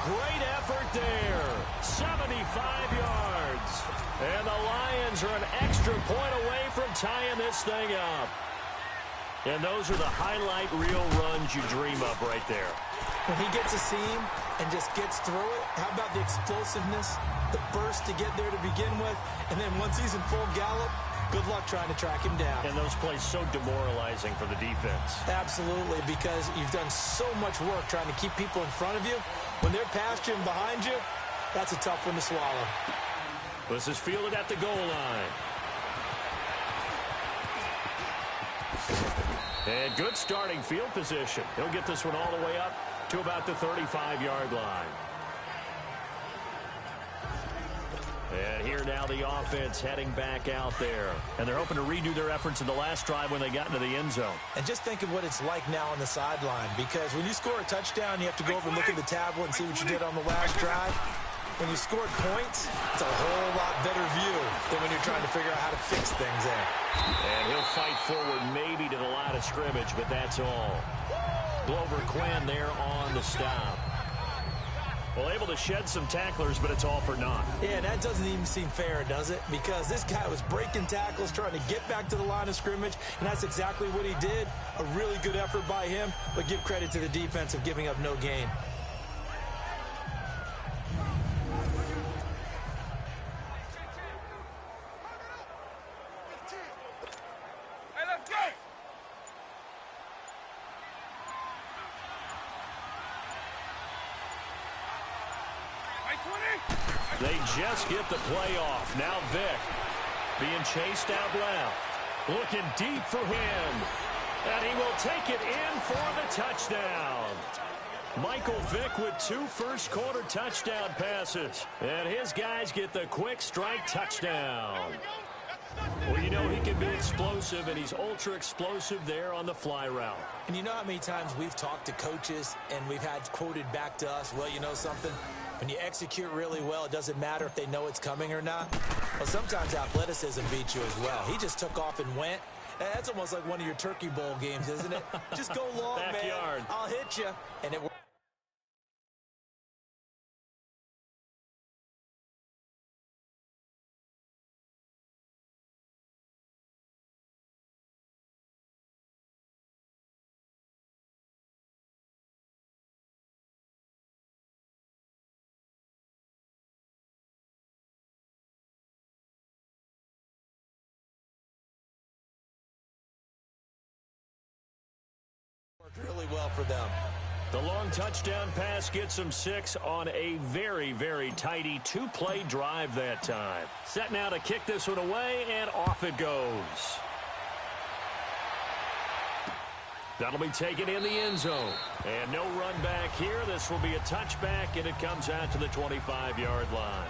great effort there. 75 yards. And the Lions are an extra point away from tying this thing up. And those are the highlight reel runs you dream of right there. When he gets a seam and just gets through it, how about the explosiveness, the burst to get there to begin with, and then once he's in full gallop, good luck trying to track him down. And those plays so demoralizing for the defense. Absolutely, because you've done so much work trying to keep people in front of you. When they're past you and behind you, that's a tough one to swallow. This is fielded at the goal line. And good starting field position. He'll get this one all the way up to about the 35-yard line. And here now the offense heading back out there. And they're hoping to redo their efforts in the last drive when they got into the end zone. And just think of what it's like now on the sideline, because when you score a touchdown, you have to go over and look at the tablet and see what you did on the last drive. When you scored points, it's a whole lot better view than when you're trying to figure out how to fix things there. And he'll fight forward maybe to the line of scrimmage, but that's all. Glover Quinn there on the stop. Well, able to shed some tacklers, but it's all for naught. Yeah, that doesn't even seem fair, does it? Because this guy was breaking tackles, trying to get back to the line of scrimmage, and that's exactly what he did. A really good effort by him, but give credit to the defense of giving up no gain. They just get the play off. Now Vick being chased out left. Looking deep for him. And he will take it in for the touchdown. Michael Vick with 2 first-quarter touchdown passes. And his guys get the quick strike touchdown. Well, you know he can be explosive, and he's ultra-explosive there on the fly route. And you know how many times we've talked to coaches and we've had quoted back to us, well, you know something? When you execute really well, it doesn't matter if they know it's coming or not. Well, sometimes athleticism beats you as well. He just took off and went. That's almost like one of your Turkey Bowl games, isn't it? Just go long, Backyard. man. I'll hit you. And it worked. Really well for them. The long touchdown pass gets them 6 on a very, very tidy 2-play drive that time. Set now to kick this one away, and off it goes. That'll be taken in the end zone. And no run back here. This will be a touchback, and it comes out to the 25-yard line.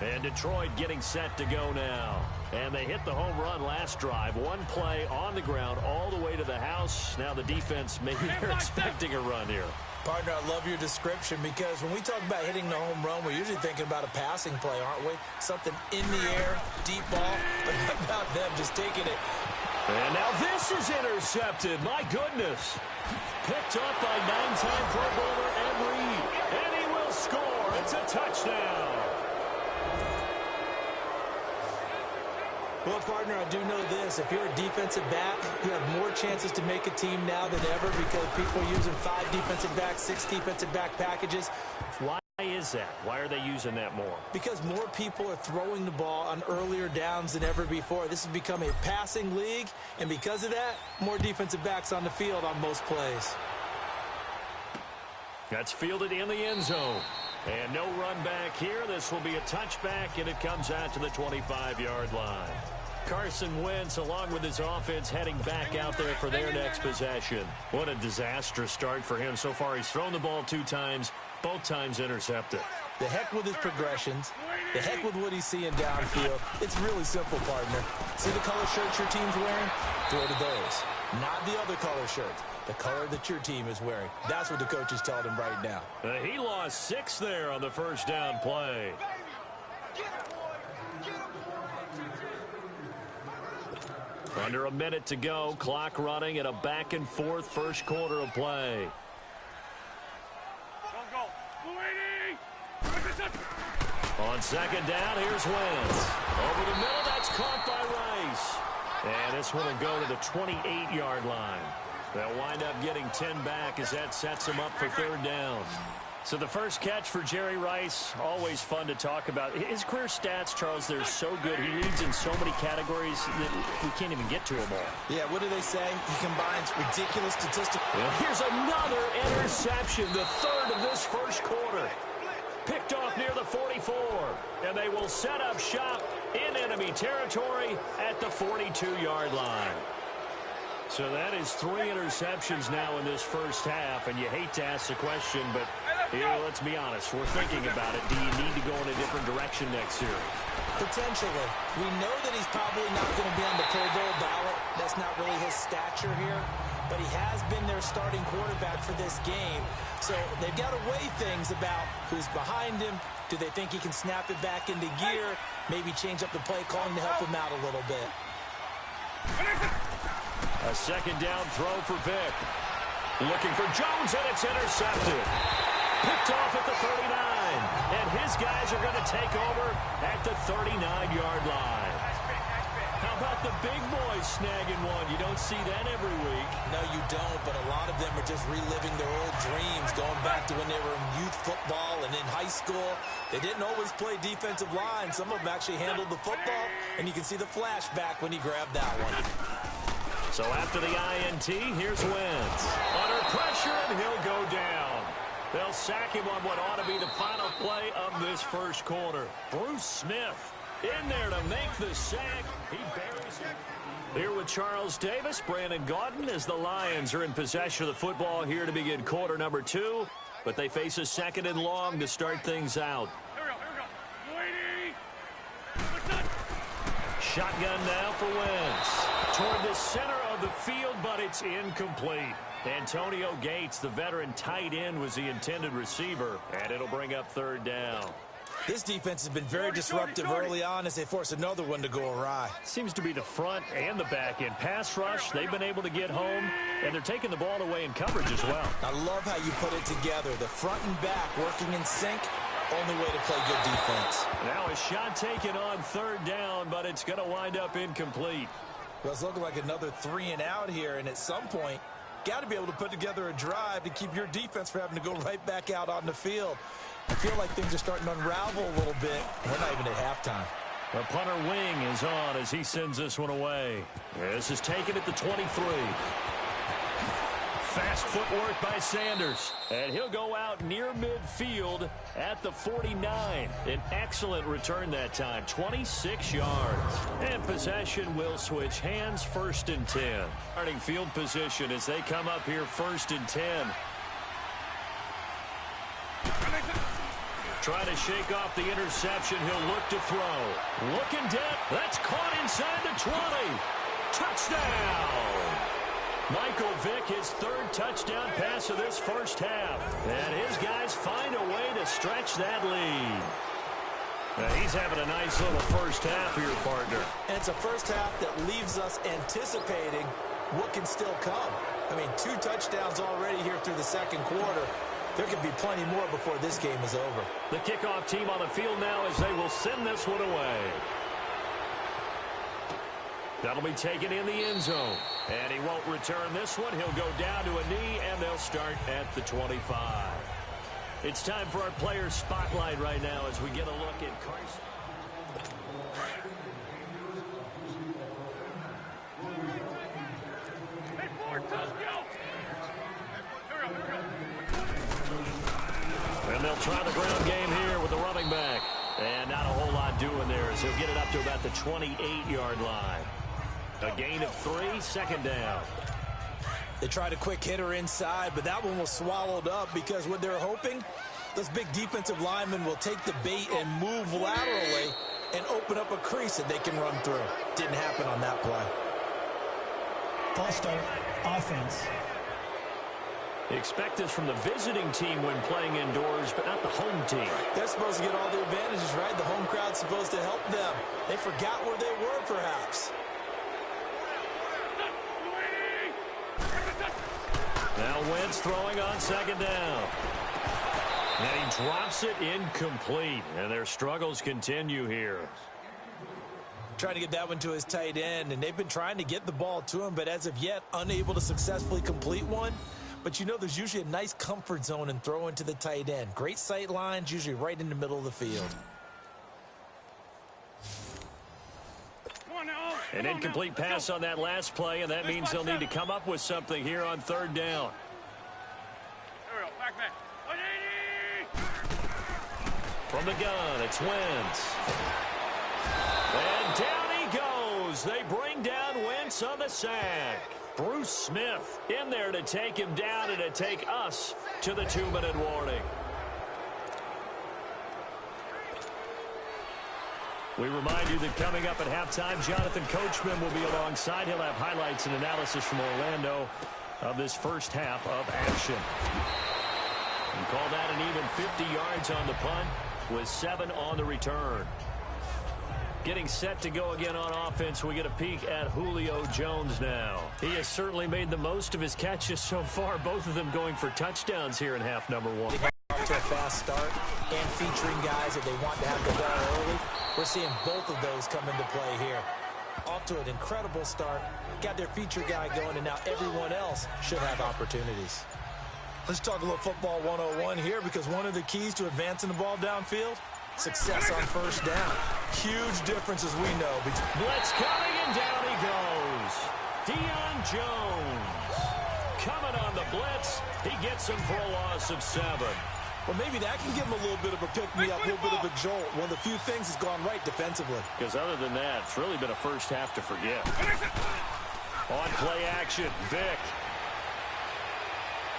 And Detroit getting set to go now. And they hit the home run last drive. 1 play on the ground all the way to the house. Now the defense, maybe they're expecting a run here. Partner, I love your description, because when we talk about hitting the home run, we're usually thinking about a passing play, aren't we? Something in the air, deep ball. But how about them just taking it? And now this is intercepted. My goodness. Picked up by 9-time Pro Bowler Ed Reed. And he will score. It's a touchdown. Well, partner, I do know this. If you're a defensive back, you have more chances to make a team now than ever, because people are using 5 defensive backs, 6 defensive back packages. Why is that? Why are they using that more? Because more people are throwing the ball on earlier downs than ever before. This has become a passing league, and because of that, more defensive backs on the field on most plays. That's fielded in the end zone. And no run back here. This will be a touchback, and it comes out to the 25-yard line. Carson Wentz, along with his offense, heading back out there for their next possession. What a disastrous start for him so far. He's thrown the ball 2 times, both times intercepted. The heck with his progressions. The heck with what he's seeing downfield. It's really simple, partner. See the color shirts your team's wearing? Throw to those. Not the other color shirts. The color that your team is wearing. That's what the coach is telling him right now. He lost 6 there on the first down play. Under a minute to go. Clock running at a back-and-forth first quarter of play. Go. On second down, here's Wentz. Over the middle, that's caught by Rice. And this one will go to the 28-yard line. They'll wind up getting 10 back as that sets them up for third down. So the first catch for Jerry Rice, always fun to talk about. His career stats, Charles, they're so good. He leads in so many categories that we can't even get to them all. Yeah, what do they say? He combines ridiculous statistics. Well, here's another interception, the third of this first quarter. Picked off near the 44, and they will set up shop in enemy territory at the 42-yard line. So that is 3 interceptions now in this first half, and you hate to ask the question, but let's be honest, we're thinking about it. Do you need to go in a different direction next year? Potentially. We know that he's probably not going to be on the Pro Bowl ballot. That's not really his stature here, but he has been their starting quarterback for this game. So they've got to weigh things about who's behind him. Do they think he can snap it back into gear? Maybe change up the play calling to help him out a little bit. A second down throw for Vick. Looking for Jones, and it's intercepted. Picked off at the 39. And his guys are going to take over at the 39-yard line. How about the big boys snagging one? You don't see that every week. No, you don't, but a lot of them are just reliving their old dreams, going back to when they were in youth football and in high school. They didn't always play defensive line. Some of them actually handled the football, and you can see the flashback when he grabbed that one. So after the INT, here's Wentz. Under pressure, and he'll go down. They'll sack him on what ought to be the final play of this first quarter. Bruce Smith in there to make the sack. He buries it. Here with Charles Davis, Brandon Gaudin, as the Lions are in possession of the football here to begin quarter number 2. But they face a second and long to start things out. Shotgun now for Wentz. Toward the center of the field, but it's incomplete. Antonio Gates, the veteran tight end, was the intended receiver, and it'll bring up third down. This defense has been very disruptive early on as they force another one to go awry. Seems to be the front and the back end. Pass rush, they've been able to get home, and they're taking the ball away in coverage as well. I love how you put it together. The front and back working in sync. Only way to play good defense. Now a shot taken on third down, but it's going to wind up incomplete. Well, it's looking like another 3 and out here, and at some point, got to be able to put together a drive to keep your defense from having to go right back out on the field. I feel like things are starting to unravel a little bit. We're not even at halftime. The punter wing is on as he sends this one away. This is taken at the 23. Fast footwork by Sanders. And he'll go out near midfield at the 49. An excellent return that time. 26 yards. And possession will switch hands, 1st and 10. Starting field position as they come up here 1st and 10. Trying to shake off the interception. He'll look to throw. Looking dead. That's caught inside the 20. Touchdown. Michael Vick, his 3rd touchdown pass of this first half. And his guys find a way to stretch that lead. Now he's having a nice little first half here, partner. And it's a first half that leaves us anticipating what can still come. I mean, 2 touchdowns already here through the second quarter. There could be plenty more before this game is over. The kickoff team on the field now as they will send this one away. That'll be taken in the end zone. And he won't return this one. He'll go down to a knee, and they'll start at the 25. It's time for our player spotlight right now as we get a look at Carson. And they'll try the ground game here with the running back. And not a whole lot doing there as he'll get it up to about the 28-yard line. A gain of 3, 2nd down. They tried a quick hitter inside, but that one was swallowed up because what they're hoping, those big defensive linemen will take the bait and move laterally and open up a crease that they can run through. Didn't happen on that play. False start, offense. Expect this from the visiting team when playing indoors, but not the home team. They're supposed to get all the advantages, right? The home crowd's supposed to help them. They forgot where they were, perhaps. Now Wentz throwing on 2nd down. And he drops it incomplete, and their struggles continue here. Trying to get that one to his tight end, and they've been trying to get the ball to him, but as of yet, unable to successfully complete one. But you know there's usually a nice comfort zone in throwing to the tight end. Great sight lines, usually right in the middle of the field. An incomplete pass on that last play, and that means they'll need to come up with something here on third down. From the gun, it's Wentz. And down he goes. They bring down Wentz on the sack. Bruce Smith in there to take him down and to take us to the 2-minute warning. We remind you that coming up at halftime, Jonathan Coachman will be alongside. He'll have highlights and analysis from Orlando of this first half of action. And call that an even 50 yards on the punt with 7 on the return. Getting set to go again on offense, we get a peek at Julio Jones now. He has certainly made the most of his catches so far, both of them going for touchdowns here in half number 1. Off to a fast start and featuring guys that they want to have the ball early. We're seeing both of those come into play here. Off to an incredible start, got their feature guy going, and now everyone else should have opportunities. Let's talk a little football 101 here, because one of the keys to advancing the ball downfield, success on first down. Huge difference, as we know. Blitz coming, and down he goes. Deion Jones coming on the blitz. He gets him for a loss of 7. Well, maybe that can give him a little bit of a pick-me-up, a little bit of a jolt. One of the few things that's gone right defensively. Because other than that, it's really been a first half to forget. On play action, Vic.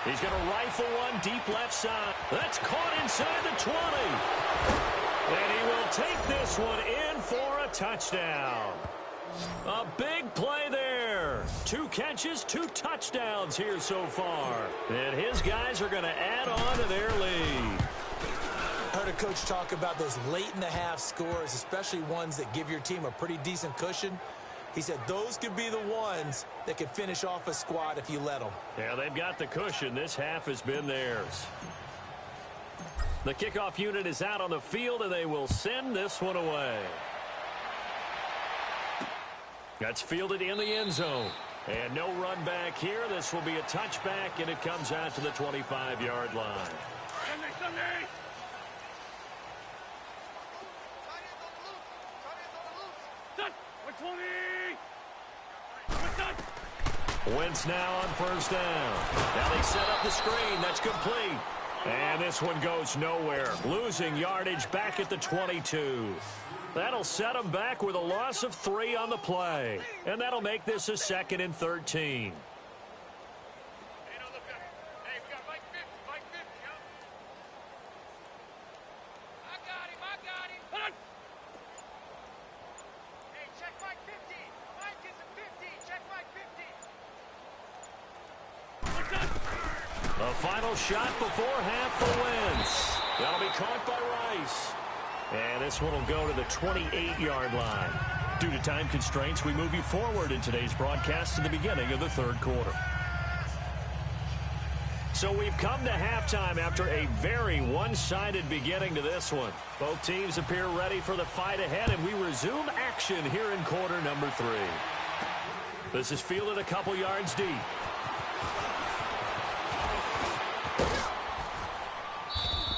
He's going to rifle one deep left side. That's caught inside the 20. And he will take this one in for a touchdown. A big play there. 2 catches, 2 touchdowns here so far. And his guys are going to add on to their lead. Heard a coach talk about those late-in-the-half scores, especially ones that give your team a pretty decent cushion. He said those could be the ones that could finish off a squad if you let them. Yeah, they've got the cushion. This half has been theirs. The kickoff unit is out on the field, and they will send this one away. That's fielded in the end zone. And no run back here. This will be a touchback, and it comes out to the 25-yard line. Wentz now on first down. Now they set up the screen. That's complete. And this one goes nowhere. Losing yardage back at the 22. That'll set them back with a loss of 3 on the play. And that'll make this a 2nd and 13. The final shot before half for Wentz. That'll be caught by Rice. And this one will go to the 28-yard line. Due to time constraints, we move you forward in today's broadcast to the beginning of the third quarter. So we've come to halftime after a very one-sided beginning to this one. Both teams appear ready for the fight ahead, and we resume action here in quarter number 3. This is fielded a couple yards deep.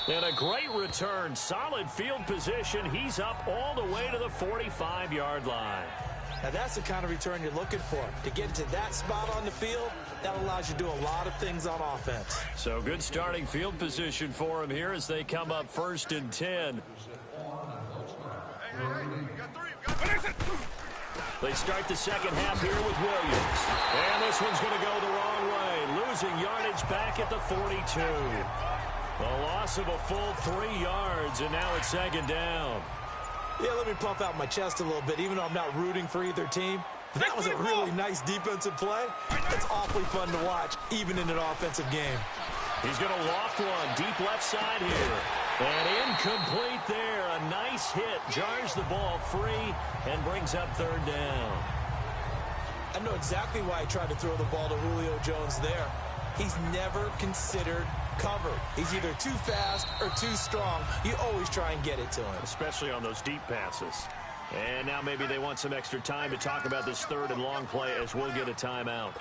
And a great return. Solid field position. He's up all the way to the 45-yard line. Now that's the kind of return you're looking for. To get to that spot on the field, that allows you to do a lot of things on offense. So good starting field position for him here as they come up 1st and 10. They start the second half here with Williams. And this one's going to go the wrong way. Losing yardage back at the 42. A loss of a full 3 yards, and now it's 2nd down. Yeah, let me pump out my chest a little bit, even though I'm not rooting for either team. That was a really nice defensive play. It's awfully fun to watch, even in an offensive game. He's going to loft one deep left side here. And incomplete there. A nice hit. Jars the ball free and brings up 3rd down. I know exactly why I tried to throw the ball to Julio Jones there. He's never considered covered. He's either too fast or too strong. You always try and get it to him. Especially on those deep passes. And now maybe they want some extra time to talk about this third and long play as we'll get a timeout.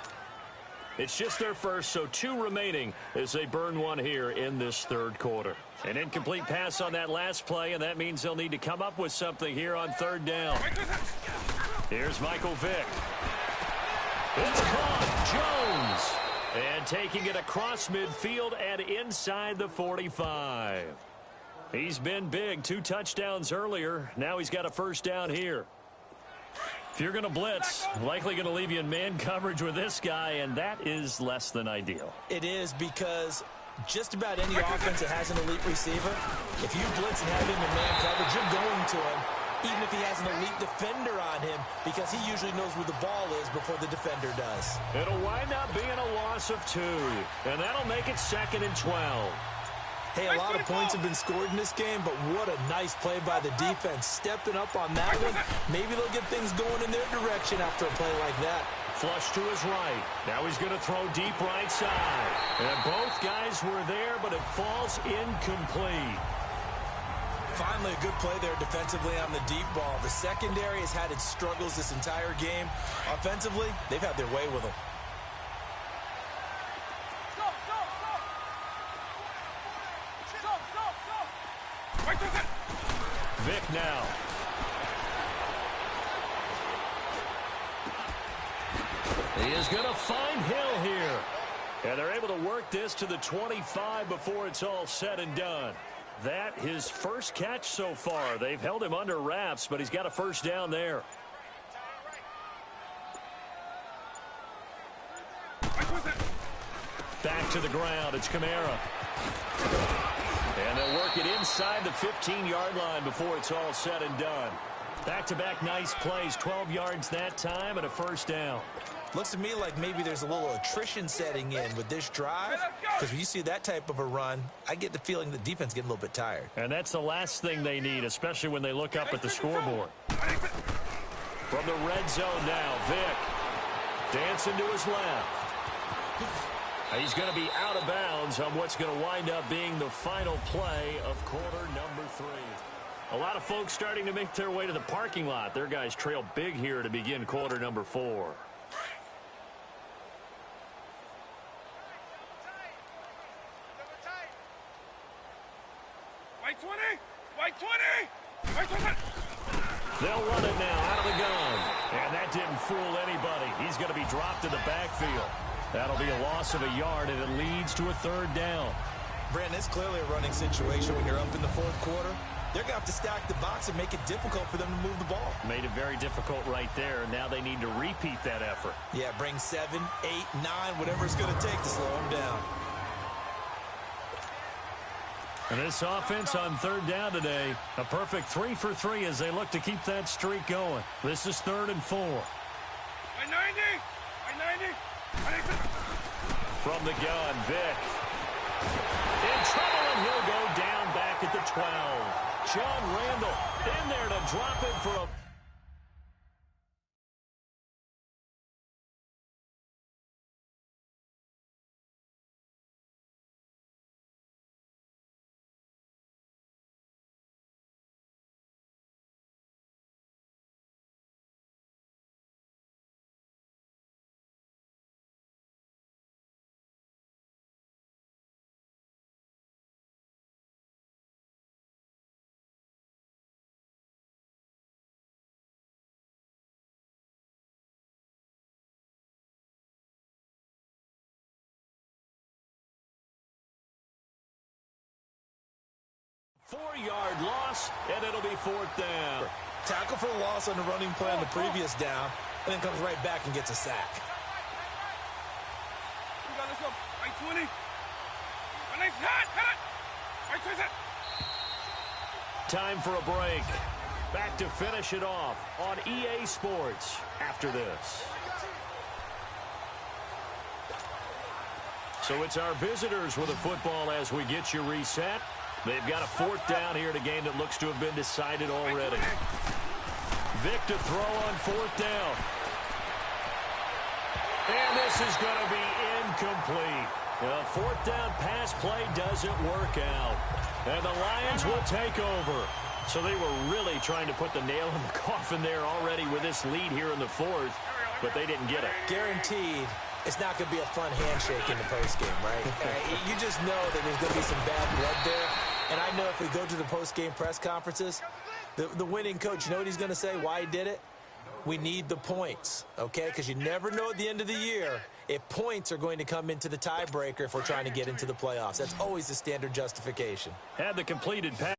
It's just their first, so 2 remaining as they burn one here in this third quarter. An incomplete pass on that last play, and that means they'll need to come up with something here on third down. Here's Michael Vick. It's caught. Jones. And taking it across midfield and inside the 45. He's been big. 2 touchdowns earlier. Now he's got a first down here. If you're going to blitz, likely going to leave you in man coverage with this guy, and that is less than ideal. It is, because just about any offense that has an elite receiver, if you blitz and have him in man coverage, you're going to him, even if he has an elite defender on him, because he usually knows where the ball is before the defender does. It'll wind up being a loss of 2, and that'll make it 2nd and 12. Hey, a lot of points have been scored in this game, but what a nice play by the defense. Stepping up on that one, maybe they'll get things going in their direction after a play like that. Flush to his right. Now he's going to throw deep right side. And both guys were there, but it falls incomplete. Finally, a good play there defensively on the deep ball. The secondary has had its struggles this entire game. Offensively, they've had their way with them. Vick now. He is going to find Hill here. And they're able to work this to the 25 before it's all said and done. That his first catch so far. They've held him under wraps, but he's got a first down there. Back to the ground. It's Kamara. And they'll work it inside the 15-yard line before it's all said and done. Back-to-back nice plays, 12 yards that time and a first down. Looks to me like maybe there's a little attrition setting in with this drive, because when you see that type of a run, I get the feeling the defense getting a little bit tired. And that's the last thing they need, especially when they look up at the scoreboard. From the red zone now, Vick dancing to his left. He's going to be out of bounds on what's going to wind up being the final play of quarter number 3. A lot of folks starting to make their way to the parking lot. Their guys trail big here to begin quarter number 4. White 20! White 20! White 20! They'll run it now out of the gun. And that didn't fool anybody. He's going to be dropped in the backfield. That'll be a loss of a yard, and it leads to a third down. Brandon, it's clearly a running situation when you're up in the fourth quarter. They're going to have to stack the box and make it difficult for them to move the ball. Made it very difficult right there. Now they need to repeat that effort. Yeah, bring 7, 8, 9, whatever it's going to take to slow them down. And this offense on third down today, a perfect 3 for 3 as they look to keep that streak going. This is 3rd and 4. White 90! White 90! From the gun, Vick. In trouble, and he'll go down back at the 12. John Randall in there to drop it for a... Four-yard loss, and it'll be 4th down. Tackle for the loss on the running play on the previous down, and then comes right back and gets a sack. Let's go. White 20. Nice hit. White 20. Time for a break. Back to finish it off on EA Sports after this. So it's our visitors with a football as we get you reset. They've got a 4th down here in a game that looks to have been decided already. Vick to throw on 4th down. And this is going to be incomplete. The fourth down pass play doesn't work out. And the Lions will take over. So they were really trying to put the nail in the coffin there already with this lead here in the fourth, but they didn't get it. Guaranteed it's not going to be a fun handshake in the postgame, right? You just know that there's going to be some bad blood there. And I know if we go to the postgame press conferences, the winning coach, you know what he's going to say, why he did it? We need the points, okay? Because you never know at the end of the year if points are going to come into the tiebreaker if we're trying to get into the playoffs. That's always the standard justification. Had the completed pass.